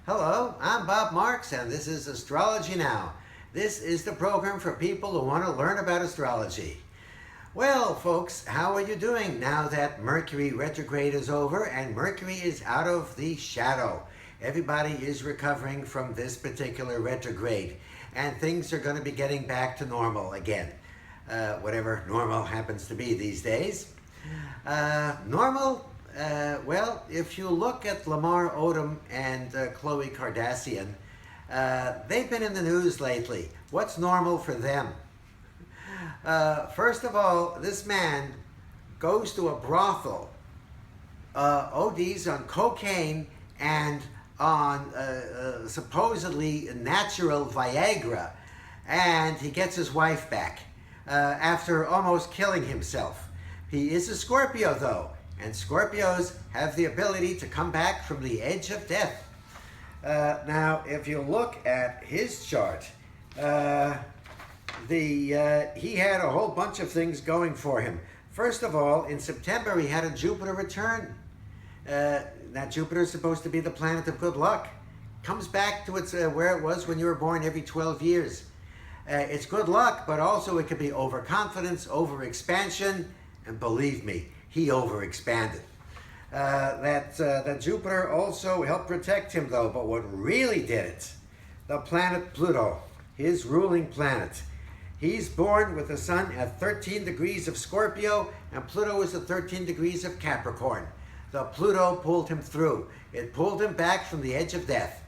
Hello, I'm Bob Marks, and this is Astrology Now. This is the program for people who want to learn about astrology. Well, folks, how are you doing now that Mercury retrograde is over and Mercury is out of the shadow? Everybody is recovering from this particular retrograde, and things are going to be getting back to normal again. Whatever normal happens to be these days. Well, if you look at Lamar Odom and Khloe Kardashian, they've been in the news lately. What's normal for them? First of all, this man goes to a brothel, ODs on cocaine and on supposedly natural Viagra, and he gets his wife back after almost killing himself. He is a Scorpio, though, and Scorpios have the ability to come back from the edge of death. Now, if you look at his chart, he had a whole bunch of things going for him. First of all, in September, he had a Jupiter return. That Jupiter is supposed to be the planet of good luck. Comes back to its where it was when you were born every 12 years. It's good luck, but also it could be overconfidence, overexpansion, and believe me, he overexpanded. That Jupiter also helped protect him, though, but what really did it, the planet Pluto, his ruling planet. He's born with the sun at 13 degrees of Scorpio, and Pluto is at 13 degrees of Capricorn. The Pluto pulled him through. It pulled him back from the edge of death.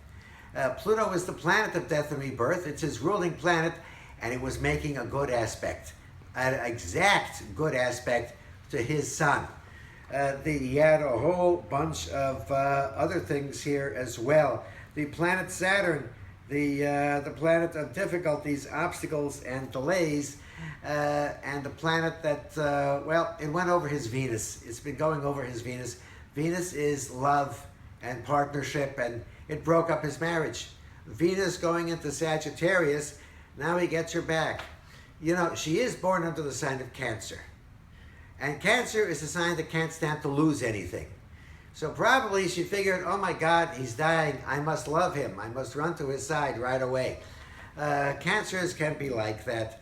Pluto is the planet of death and rebirth. It's his ruling planet, and it was making a good aspect, an exact good aspect to his sun. He had a whole bunch of other things here as well. The planet Saturn, the planet of difficulties, obstacles, and delays, and the planet that, well, it went over his Venus. It's been going over his Venus. Venus is love and partnership, and it broke up his marriage. Venus going into Sagittarius, now he gets her back. You know, she is born under the sign of Cancer. And Cancer is a sign that can't stand to lose anything. So probably she figured, oh my God, he's dying. I must love him. I must run to his side right away. Cancers can be like that.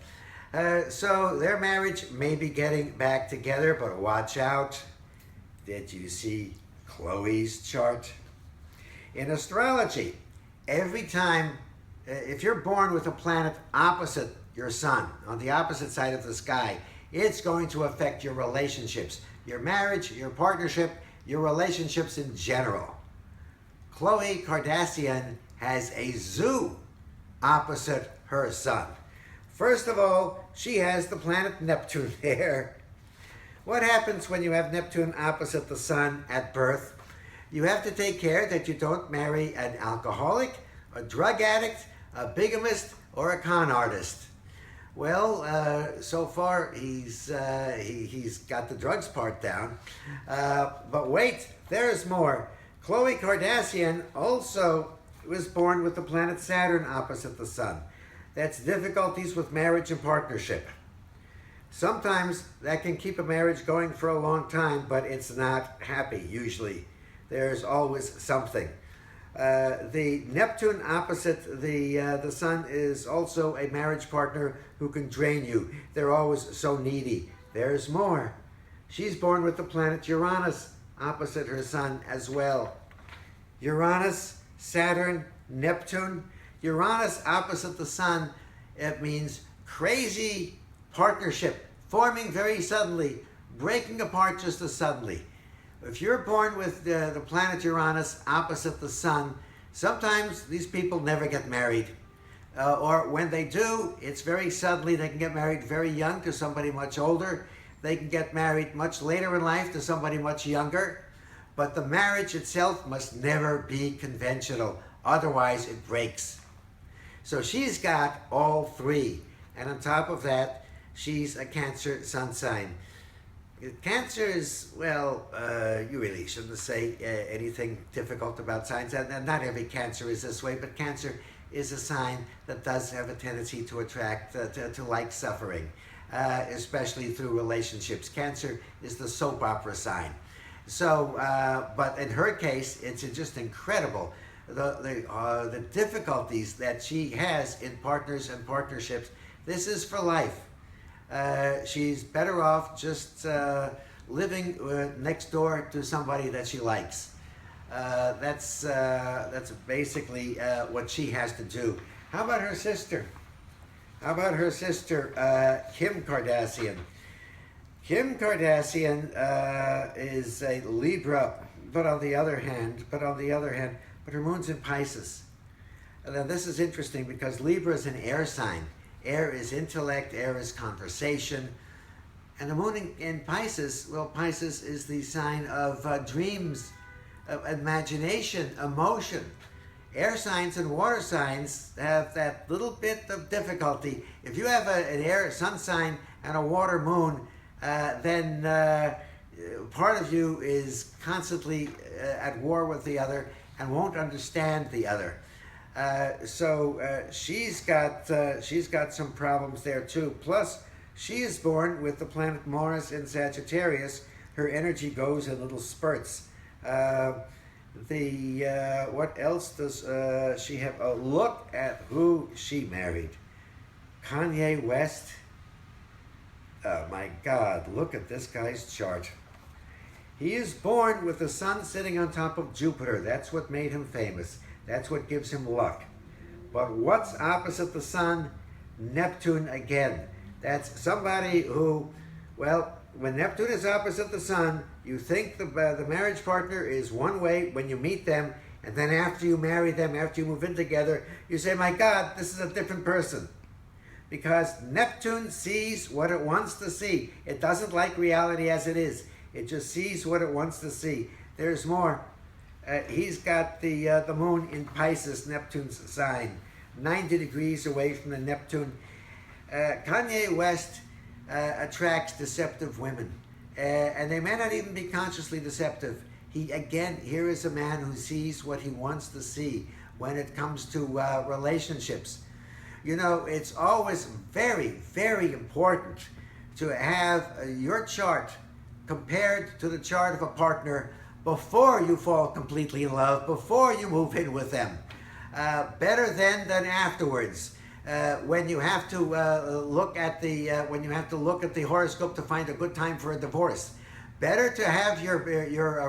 So their marriage may be getting back together, but watch out. Did you see Khloe's chart? In astrology, every time, if you're born with a planet opposite your sun, on the opposite side of the sky, it's going to affect your relationships, your marriage, your partnership, your relationships in general. Khloe Kardashian has a zoo opposite her sun. First of all, she has the planet Neptune there. What happens when you have Neptune opposite the sun at birth? You have to take care that you don't marry an alcoholic, a drug addict, a bigamist, or a con artist. Well, so far he's got the drugs part down. But wait, there's more. Khloe Kardashian also was born with the planet Saturn opposite the sun. That's difficulties with marriage and partnership. Sometimes that can keep a marriage going for a long time, but it's not happy, usually. There's always something. The Neptune opposite the sun is also a marriage partner who can drain you. They're always so needy. There's more. She's born with the planet Uranus opposite her sun as well. Uranus, Saturn, Neptune. Uranus opposite the sun, it means crazy partnership, forming very suddenly, breaking apart just as suddenly. If you're born with the planet Uranus opposite the sun, sometimes these people never get married. Or when they do, it's very suddenly. They can get married very young to somebody much older. They can get married much later in life to somebody much younger. But the marriage itself must never be conventional. Otherwise, it breaks. So she's got all three. And on top of that, she's a Cancer sun sign. Cancer is, well, you really shouldn't say anything difficult about signs. And not every Cancer is this way, but Cancer is a sign that does have a tendency to attract, to like suffering, especially through relationships. Cancer is the soap opera sign. So, but in her case, it's just incredible. the difficulties that she has in partners and partnerships. This is for life. She's better off just living next door to somebody that she likes. That's basically what she has to do. How about her sister? Kim Kardashian? Kim Kardashian is a Libra, but on the other hand, her moon's in Pisces. Now this is interesting because Libra is an air sign. Air is intellect, air is conversation. And the moon in Pisces, well, Pisces is the sign of dreams, of imagination, emotion. Air signs and water signs have that little bit of difficulty. If you have an air sun sign and a water moon, then part of you is constantly at war with the other and won't understand the other. So she's got some problems there too. Plus, she is born with the planet Mars in Sagittarius. Her energy goes in little spurts. What else does she have? Oh, look at who she married. Kanye West. Oh my God, look at this guy's chart. He is born with the sun sitting on top of Jupiter. That's what made him famous. That's what gives him luck. But what's opposite the sun? Neptune again. That's somebody who, well, when Neptune is opposite the sun, you think the marriage partner is one way when you meet them, and then after you marry them, after you move in together, you say, my God, this is a different person. Because Neptune sees what it wants to see. It doesn't like reality as it is. It just sees what it wants to see. There's more. He's got the moon in Pisces, Neptune's sign, 90 degrees away from the Neptune. Kanye West attracts deceptive women, and they may not even be consciously deceptive. Here is a man who sees what he wants to see when it comes to relationships. You know, it's always very, very important to have your chart compared to the chart of a partner before you fall completely in love, before you move in with them. Better then than afterwards. When you have to look at the horoscope to find a good time for a divorce. Better to have your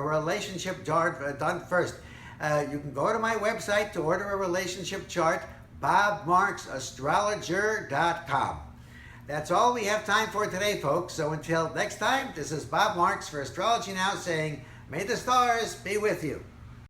relationship chart done first. You can go to my website to order a relationship chart, BobMarksAstrologer.com. That's all we have time for today, folks. So until next time, this is Bob Marks for Astrology Now saying, may the stars be with you.